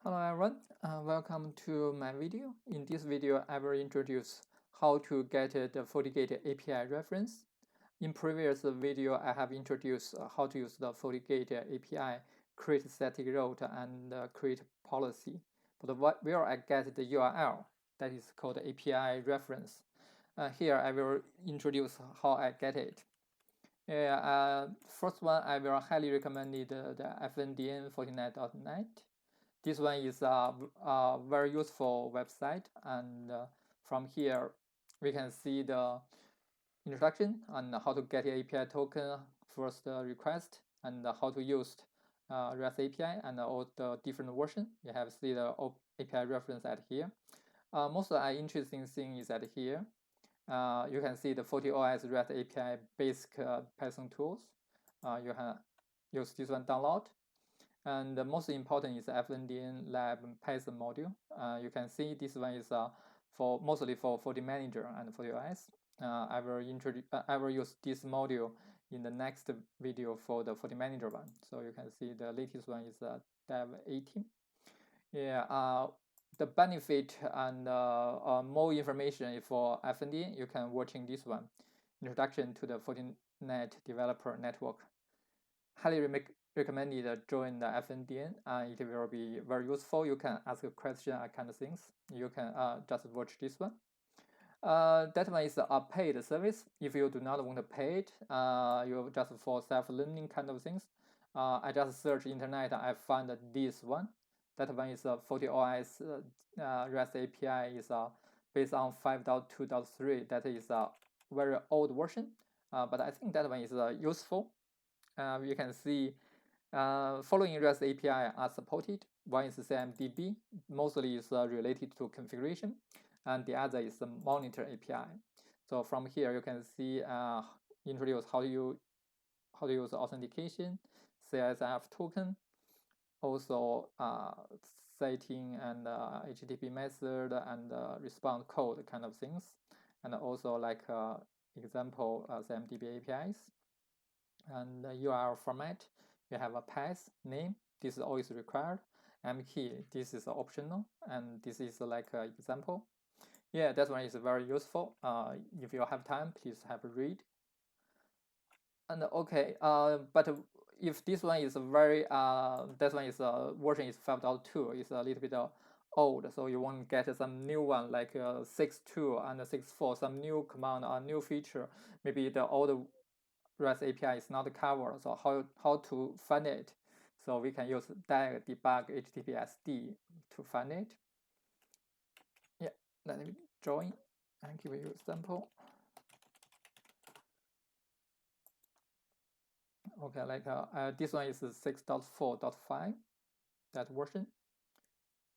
Hello everyone, welcome to my video. In this video, I will introduce how to get the FortiGate API reference. In previous video, I have introduced how to use the FortiGate API, create static route, and create policy. But where I get the URL, that is called API reference. Here, I will introduce how I get it. First one, I will highly recommend the FNDN Fortinet.net. This one is a very useful website, and from here we can see the introduction and how to get the API token, first request, and how to use REST API and all the different version. You have see the API reference at here. Most interesting thing is at here. You can see the FortiOS REST API basic Python tools. You can use this one download. And the most important is FNDN Lab Python module. You can see this one is mostly for the manager and for FortiOS. I will use this module in the next video for the manager one. So you can see the latest one is Dev 18. Yeah. The benefit and more information for FNDN, you can watching this one, Introduction to the Fortinet Developer Network. Highly recommended join the FNDN. It will be very useful. You can ask a question, kind of things. You can just watch this one. That one is a paid service. If you do not want to pay it, you just for self-learning kind of things. I just search internet. I find this one. That one is a FortiOS REST API is based on 5.2.3. That is a very old version, but I think that one is useful. You can see following REST API are supported. One is cmdb, mostly is related to configuration, and the other is the monitor API. So from here you can see introduce how to use authentication, CSF token, also setting and HTTP method and response code kind of things, and also like example cmdb APIs. And URL format, you have a path name, this is always required. key, this is optional, and this is like an example. Yeah, that one is very useful. If you have time, please have a read. And okay, but if this one is very that one is version is 5.2, is a little bit old, so you want to get some new one like 6.2 and 6.4, some new command or new feature. Maybe the old REST API is not covered, so how to find it? So we can use diag debug httpsd to find it. Yeah, let me join and give you a sample. Okay, like this one is 6.4.5, that version.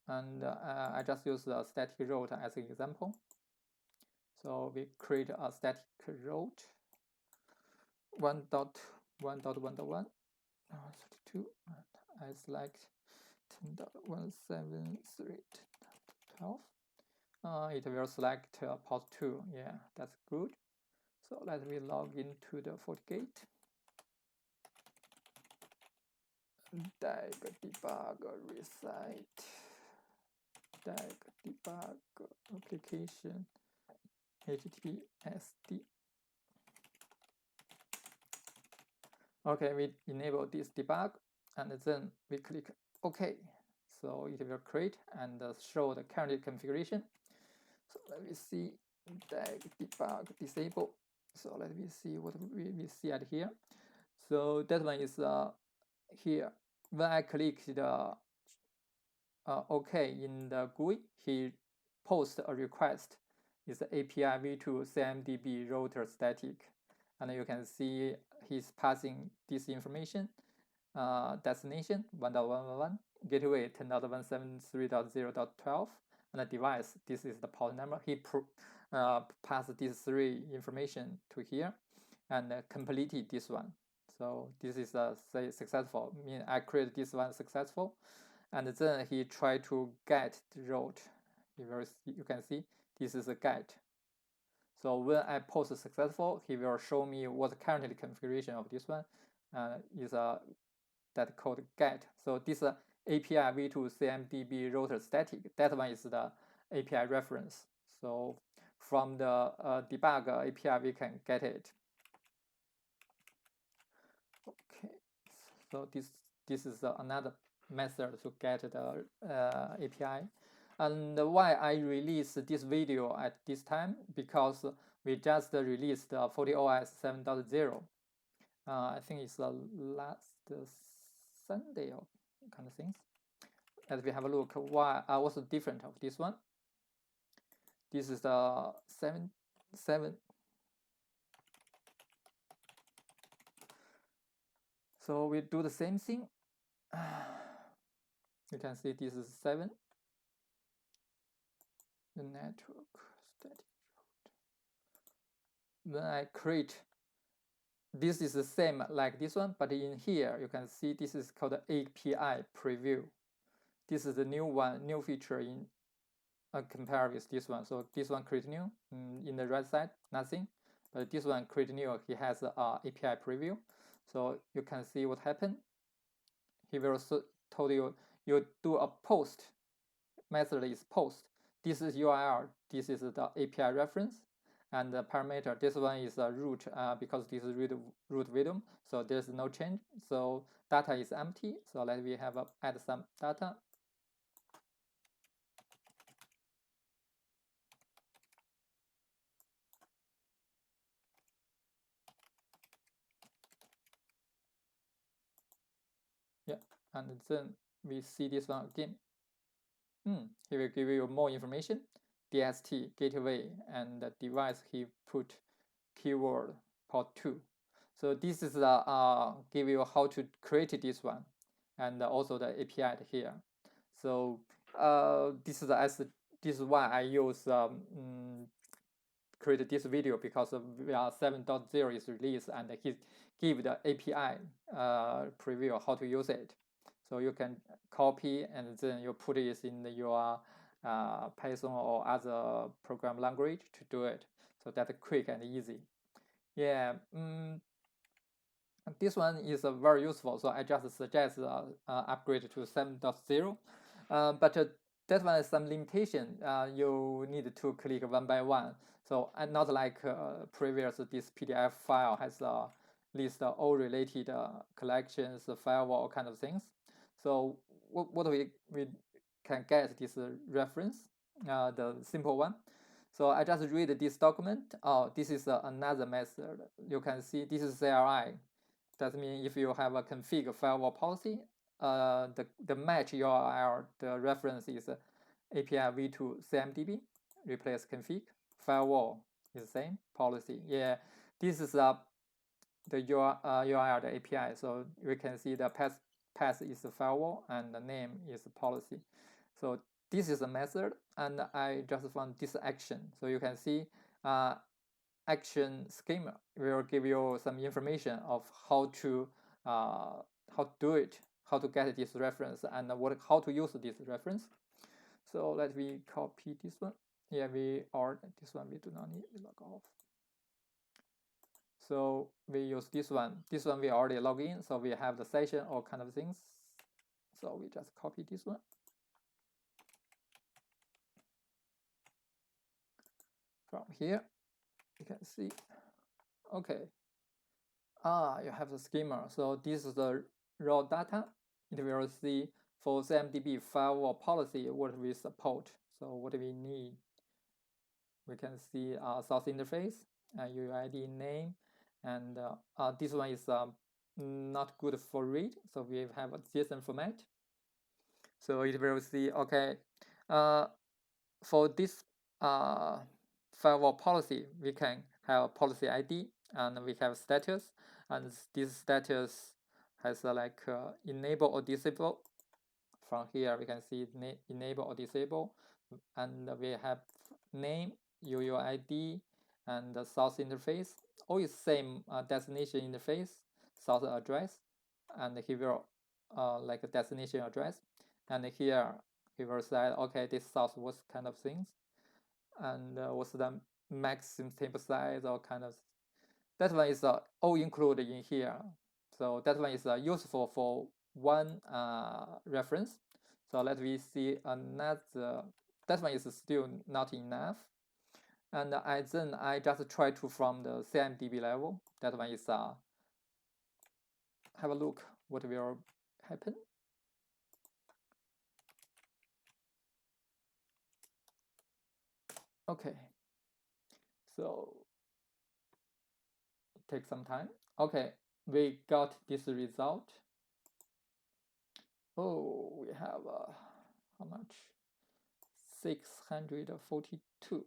And I just use the static route as an example. So we create a static route 1.1.1.1, 32, and I select 10.173.12. It will select port 2. Yeah, that's good. So let me log into the FortiGate. Diag debug recite. Diag debug application httpsd. Okay, we enable this debug, and then we click OK. So it will create and show the current configuration. So let me see diag debug disable. So let me see what we see at here. So that one is here. When I click the OK in the GUI, he posts a request. It's API v2 cmdb router static, and you can see he's passing this information. Destination 1.1.1, gateway 10.173.0.12, and the device, this is the port number. He passed these three information to here and completed this one. So this is say successful, mean I created this one successful, and then he tried to get the route. You can see this is a get. So when I post successful, he will show me what currently configuration of this one is that called get. So this API v2 cmdb router static. That one is the API reference. So from the debug API, we can get it. Okay, so this is another method to get the API. And why I release this video at this time, because we just released FortiOS 7.0. I think it's the last Sunday or kind of things. As we have a look, what's the different of this one? This is the 7. So we do the same thing. You can see this is 7. The network static. When I create, this is the same like this one, but in here you can see this is called API preview. This is the new one, new feature in compared with this one. So this one create new, in the right side nothing, but this one create new, he has API preview. So you can see what happened. He will told you do a post, method is post. This is URL, this is the API reference, and the parameter, this one is a root, because this is root volume, so there's no change. So data is empty, so let me have add some data. Yeah, and then we see this one again. He will give you more information. DST, gateway, and the device he put keyword port 2. So this is give you how to create this one, and also the API here. So this is why I use create this video, because VR 7.0 is released, and he give the API preview how to use it. So you can copy and then you put it in your Python or other program language to do it. So that's quick and easy. Yeah, this one is very useful. So I just suggest upgrade to 7.0. But that one is some limitation. You need to click one by one. So not like previous, this PDF file has list all related collections, firewall kind of things. So what we can get this reference, the simple one. So I just read this document. Oh, this is another method. You can see this is CLI. That means if you have a config firewall policy, the match URL, the reference is API v2 cmdb, replace config, firewall is the same, policy. Yeah, this is the URL, the API. So we can see the path is the firewall and the name is the policy. So this is a method, and I just found this action. So you can see action schema will give you some information of how to do it, how to get this reference, and how to use this reference. So let me copy this one. Yeah, this one we do not need to log off. So we use this one. This one we already log in, so we have the session or kind of things. So we just copy this one. From here, you can see, okay. You have the schema. So this is the raw data. It will see for cmdb firewall policy what we support. So what we need, we can see source interface, UID name, and this one is not good for read. So we have a JSON format. So it will see, okay, for this firewall policy, we can have policy ID, and we have status, and this status has like enable or disable. From here we can see enable or disable, and we have name, UUID, and the source interface. Always same destination interface, source address, and he will like a destination address, and here he will say, okay, this source was kind of things, and what's the maximum table size or kind of. That one is all included in here. So that one is useful for one reference. So let me see another. That one is still not enough. And then I just try to from the cmdb level. That one is have a look what will happen. Okay, so it takes some time. Okay, we got this result. Oh, we have how much? 642.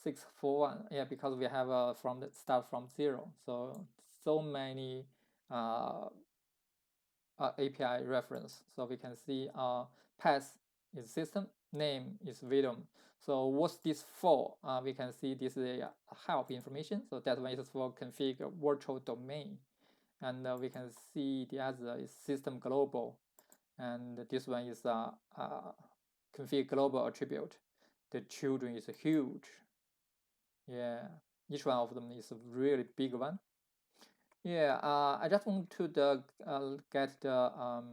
641. Yeah, because we have from the start from 0. So many API reference. So we can see path is system, name is Vidom. So what's this for? We can see this is a help information. So that one is for config virtual domain. And we can see the other is system global. And this one is config global attribute. The children is huge. Yeah, each one of them is a really big one. Yeah, I just want to get the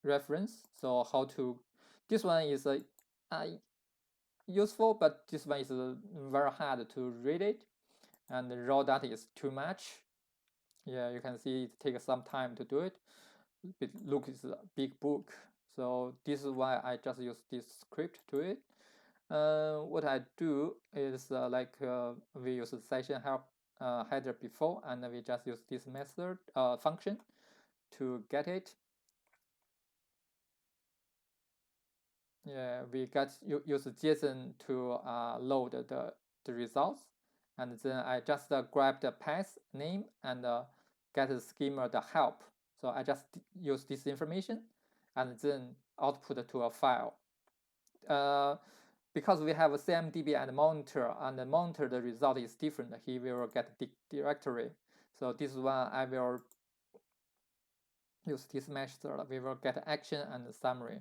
reference. So how to, this one is useful, but this one is very hard to read it, and the raw data is too much. Yeah, you can see it takes some time to do it. It looks a big book. So this is why I just use this script to it. What I do is we use the session help header before, and we just use this method function to get it. Yeah, we use JSON to load the results, and then I just grab the path name and get the schema the help. So I just use this information and then output to a file. Because we have a cmdb and monitor the result is different. He will get the directory. So this one I will use this method. We will get action and summary.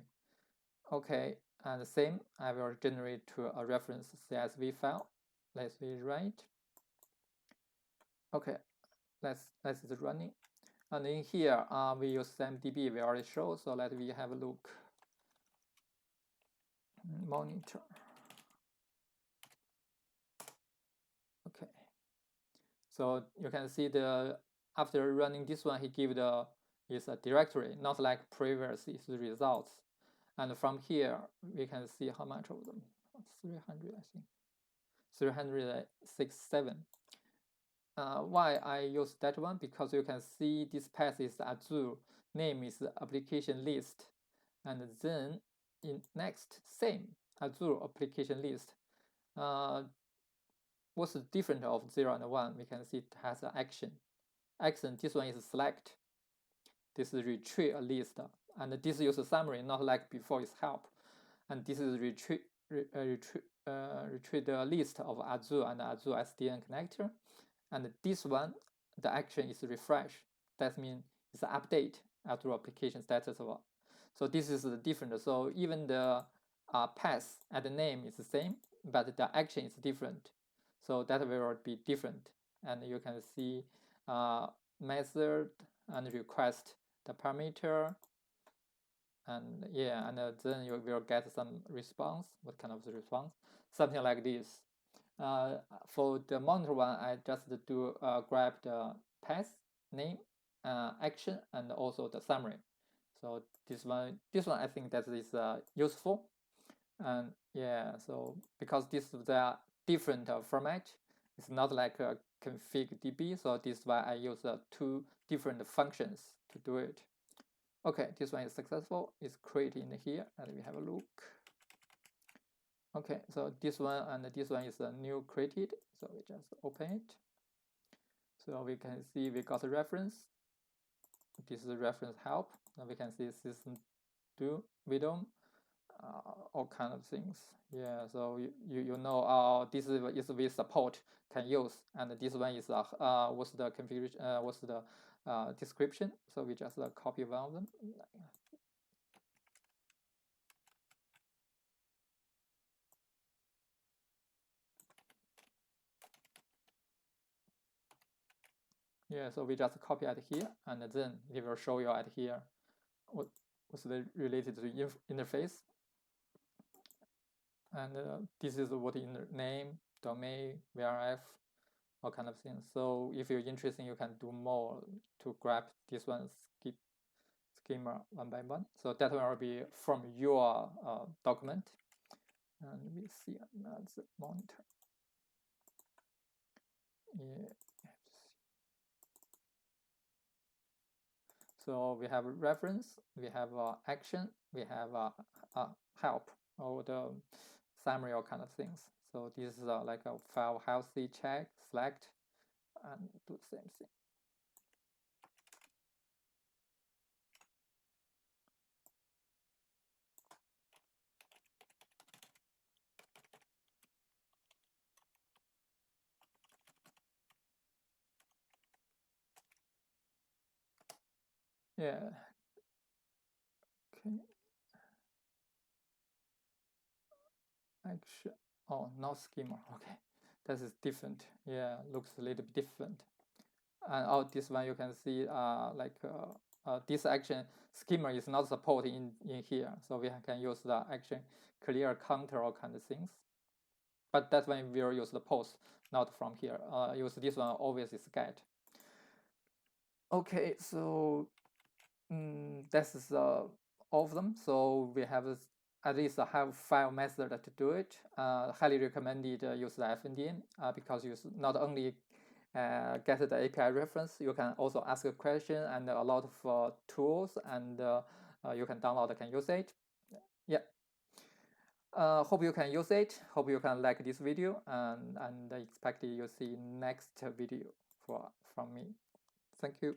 Okay, and the same, I will generate to a reference CSV file. Let's rewrite. Okay, let's it running. And in here, we use cmdb. We already showed. So let me have a look. Monitor. Okay. So you can see the after running this one, he give the is a directory, not like previous is the results. And from here, we can see how much of them. 300, I think. 367. Why I use that one? Because you can see this path is Azure, name is application list, and then in next same Azure application list. What's the difference of 0 and 1? We can see it has an action. Action, this one is select. This is retrieve a list, and this is a summary, not like before is help. And this is retrieve the list of Azure and Azure SDN connector. And this one, the action is refresh. That means it's an update Azure application status. So this is the different. So even the path and the name is the same, but the action is different. So that will be different. And you can see method and request the parameter. And yeah, and then you will get some response. What kind of response? Something like this. For the monitor one, I just do grab the path name, action, and also the summary. So this one I think that is useful. And yeah, so because this is the different format, it's not like a config db. So this is why I use two different functions to do it. Okay, this one is successful. It's created in here, and we have a look. Okay, so this one and this one is a new created. So we just open it. So we can see we got a reference. This is a reference help. Now we can see system do Vidom, all kind of things. Yeah, so you know this is we support can use, and this one is what's the configuration, what's the description. So we just copy one of them. Yeah, so we just copy at here, and then it will show you at here. what's related to interface. And this is what in name, domain, VRF, all kind of things. So if you're interested, you can do more to grab this one schema one by one. So that one will be from your document. And we see another monitor. Yeah. So we have a reference, we have action, we have help, or the summary or kind of things. So this is like a file healthy check, select, and do the same thing. Yeah. Okay. Action. Oh, not schema. Okay, that is different. Yeah, looks a little bit different. And this one you can see this action schema is not supported in here, so we can use the action clear counter or kind of things. But that one we will use the post, not from here. Use this one always is get. Okay, so this is all of them. So we have at least have 5 methods to do it. Highly recommended use the FNDN because you not only get the API reference, you can also ask a question and a lot of tools, and you can download, can use it. Yeah. Hope you can use it. Hope you can like this video, and expect you see next video from me. Thank you.